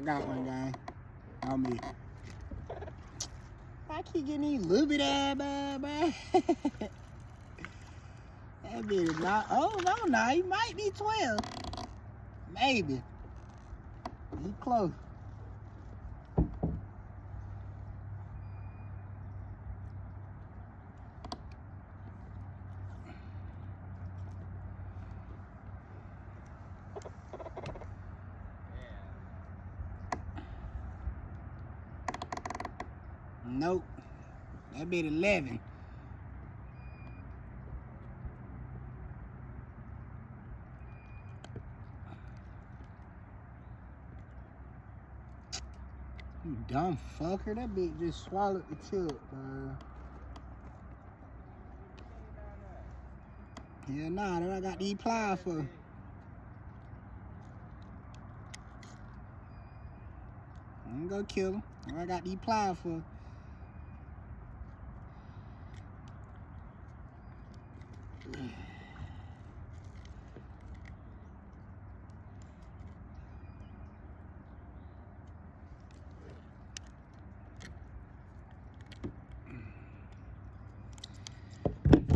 I got one, gang. On me. I keep getting these little bit ass bad, man. That bitch is not. Oh, no, nah. He might be 12. Maybe. He close. Nope. That bitch 11. You dumb fucker. That bitch just swallowed the tip, bro. Yeah, nah, that I got these pliers for. I'm gonna kill him. I got these pliers for.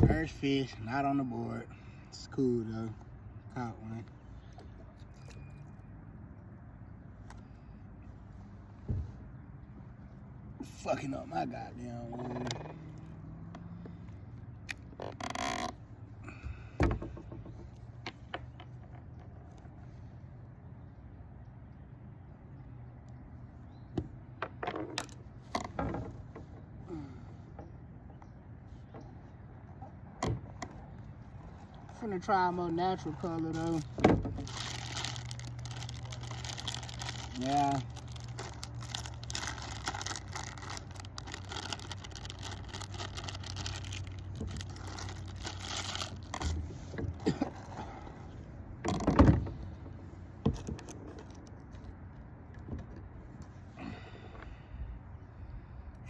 First fish, not on the board. It's cool though. Caught one. Fucking up my goddamn one. I'm finna try a more natural color though. Yeah.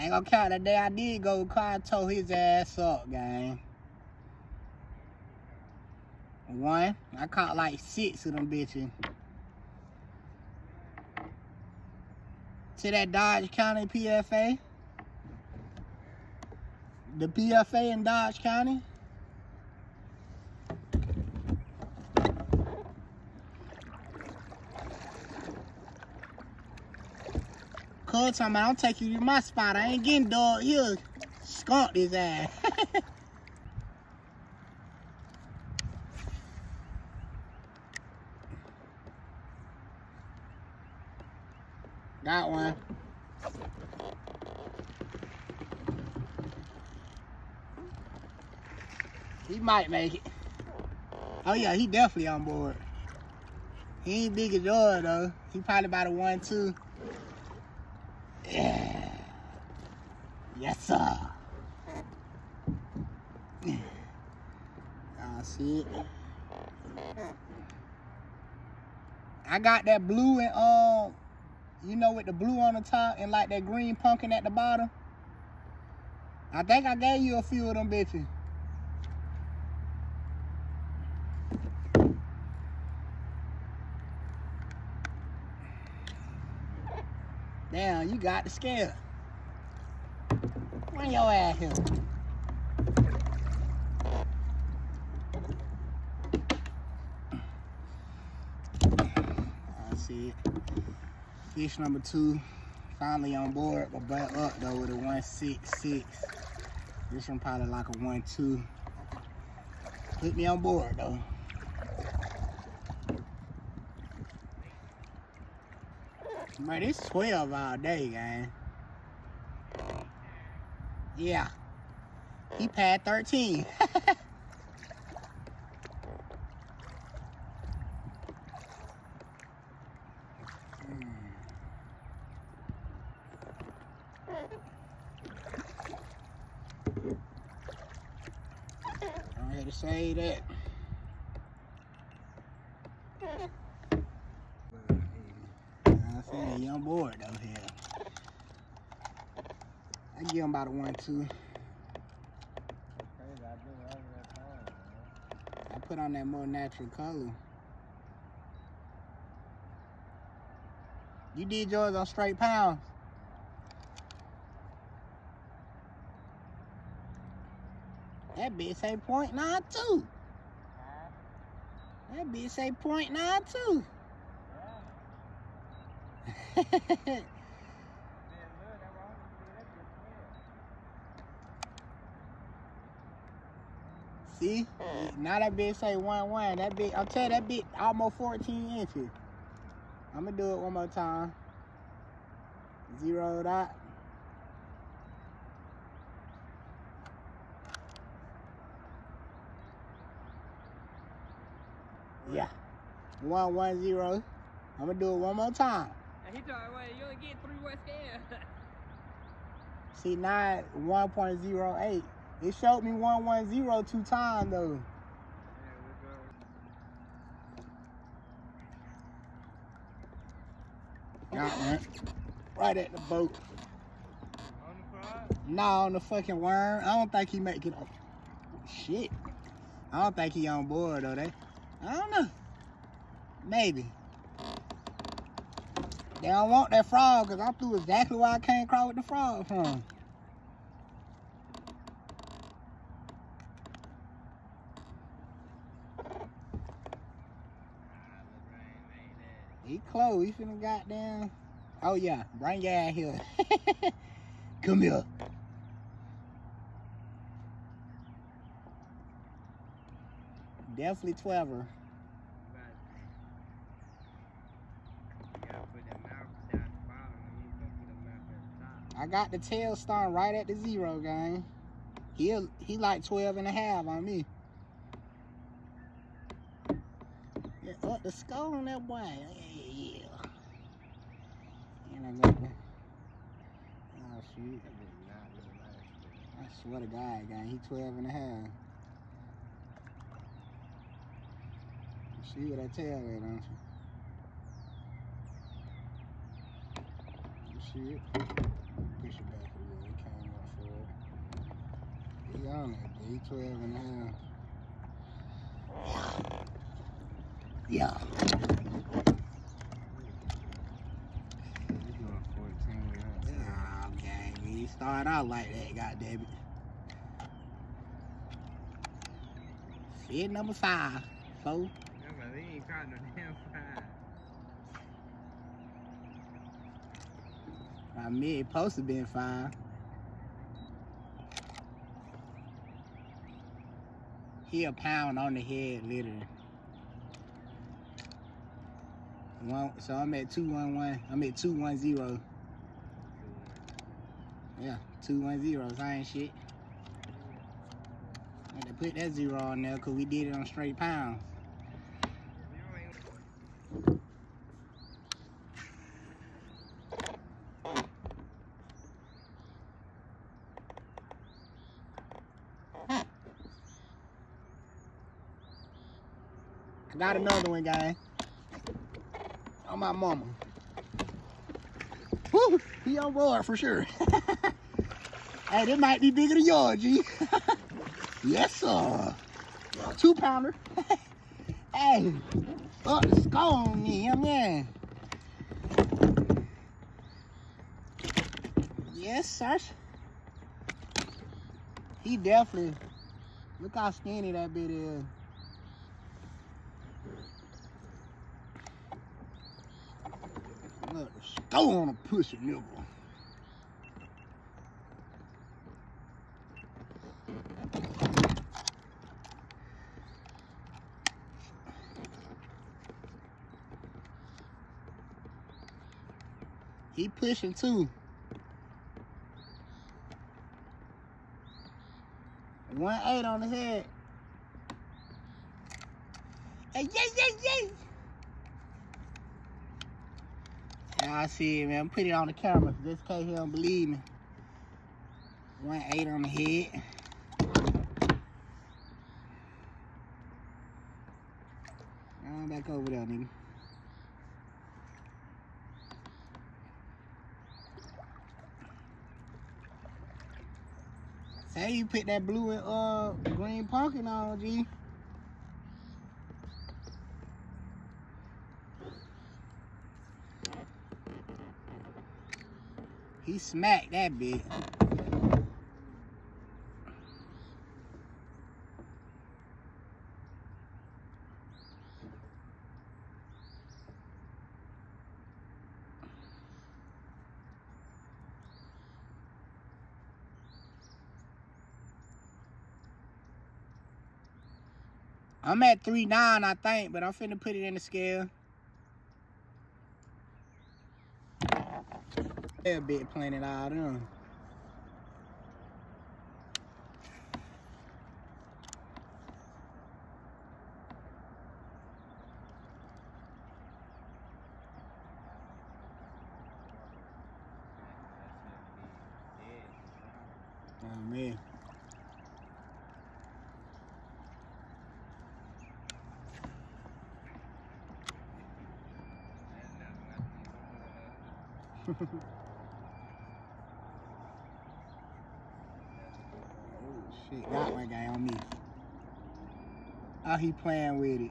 Ain't gonna count that day I did go, car tore his ass up, gang. One, I caught like 6 of them bitches. To that Dodge County PFA. The PFA in Dodge County. Cuz talking about, I'll take you to my spot. I ain't getting dog. He'll skunk his ass. Got one. He might make it. Oh yeah, he definitely on board. He ain't big as yours though. He probably about a 1-2. Yeah. Yes sir. I see it. I got that blue and you know, with the blue on the top and like that green pumpkin at the bottom. I think I gave you a few of them bitches. Damn, you got the scale. Bring your ass here. I see it. Fish number 2. Finally on board, but butt up though with a 166. This one probably like a 1-2. Put me on board though. Man, it's 12 all day, gang. Yeah. He passed 13. I'm here to say that. I'm saying he on board though here. I give him about a 1-2. I put on that more natural color. You did yours on straight pounds. That bitch say 0.92. That bitch say 0.92. See? Now that bitch say 1-1. That bitch, I'll tell you, that bitch almost 14 inches. I'm gonna do it one more time. 0 dot. Yeah. 110. I'm gonna do it one more time. He told me, well, you only get 3 West scale. See, now 1.08. It showed me 110 2 times though. Yeah, right at the boat. On the frog? Nah, on the fucking worm. I don't think he make it. Shit. I don't think he on board though. I don't know. Maybe. They don't want that frog because I threw exactly where I came across with the frog from. He close. He finna goddamn. Oh yeah, bring your ass here. Come here. Definitely 12er. I got the tail starting right at the 0, gang. He like 12.5 on me. Yeah, up the skull on that boy. Yeah. And I got the, oh shoot. I swear to God, gang, he 12.5. You see what I tell you, don't you? You see it? Push it back a little. It came up for it. He on it, but he 12.5. Yeah. Nah, gang. We start out like that, goddammit. Feed number 5, 4. Yeah, but he ain't caught no damn 5. I mean, it supposed to be 5. He a pound on the head, literally. So I'm at 211. I'm at 210. Yeah, 210. Same shit. I had to put that 0 on there because we did it on straight pounds. I got another one, guy. On my mama. Woo! He on board for sure. Hey, this might be bigger than yours, G. Yes, sir. 2-pounder. Hey, up the skull on me, man. Yes, sir. He definitely. Look how skinny that bit is. Look, skull on a pussy nigga. He pushing too. 1.8 on the head. Hey, yay! Yeah, I see it, man. Put it on the camera just in case he don't believe me. 1.8 on the head. I'm back over there, nigga. Say you put that blue and green pumpkin on, G. He smacked that bit. I'm at 3.9, I think, but I'm finna put it in the scale. A bit planted out on. Oh man. Oh shit, got one guy on me. Oh, he playing with it.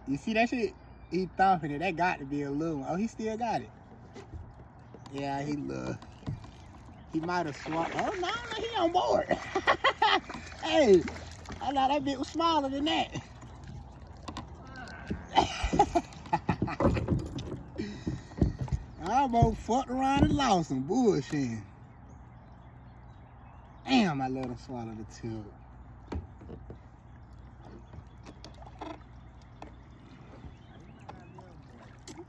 You see that shit? He thumping it. That got to be a little one. Oh, he still got it. Yeah, he might have swapped. Oh no, he on board. Hey, I thought that bit was smaller than that. I almost fucked around and lost some bullshit. Damn, I let him swallow the tube.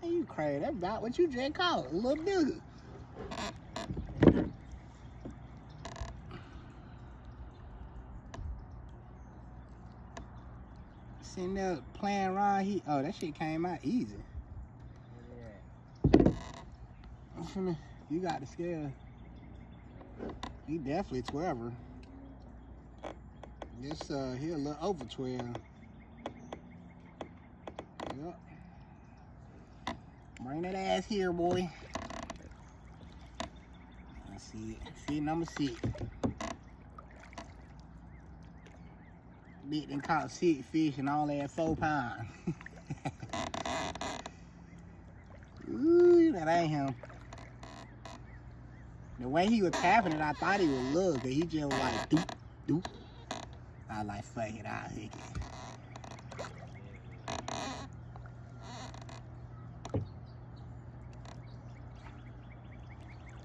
Man, you crazy. That's about what you just called. A little bigger. Sitting there playing around. Oh, that shit came out easy. You got the scale. He definitely 12er. Yes, he a little over 12. Yep. Bring that ass here, boy. Let's see it. See number 6. Bit and caught 6 fish and only had 4 pounds. Ooh, that ain't him. The way he was tapping it, I thought he would look, but he just was like, doop, doop. I was like, fuck it, I'll hook it.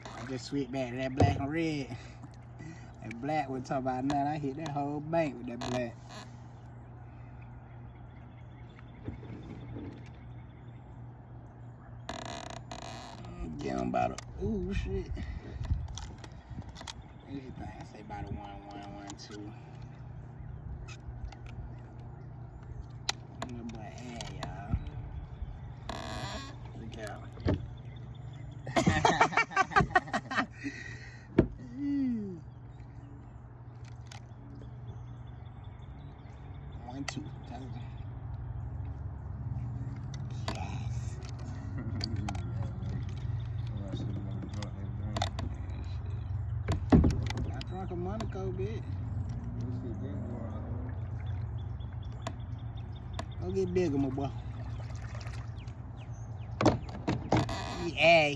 I just switched back to that black and red. That black wasn't talking about nothing. I hit that whole bank with that black. Get him about a, ooh, shit. Anything, I say about a 1, 1, 1, 2. Little boy, hey, y'all. Look out. 1, 2. Yes. I drunk a Monaco, bitch. Go get bigger, my boy. Yeah,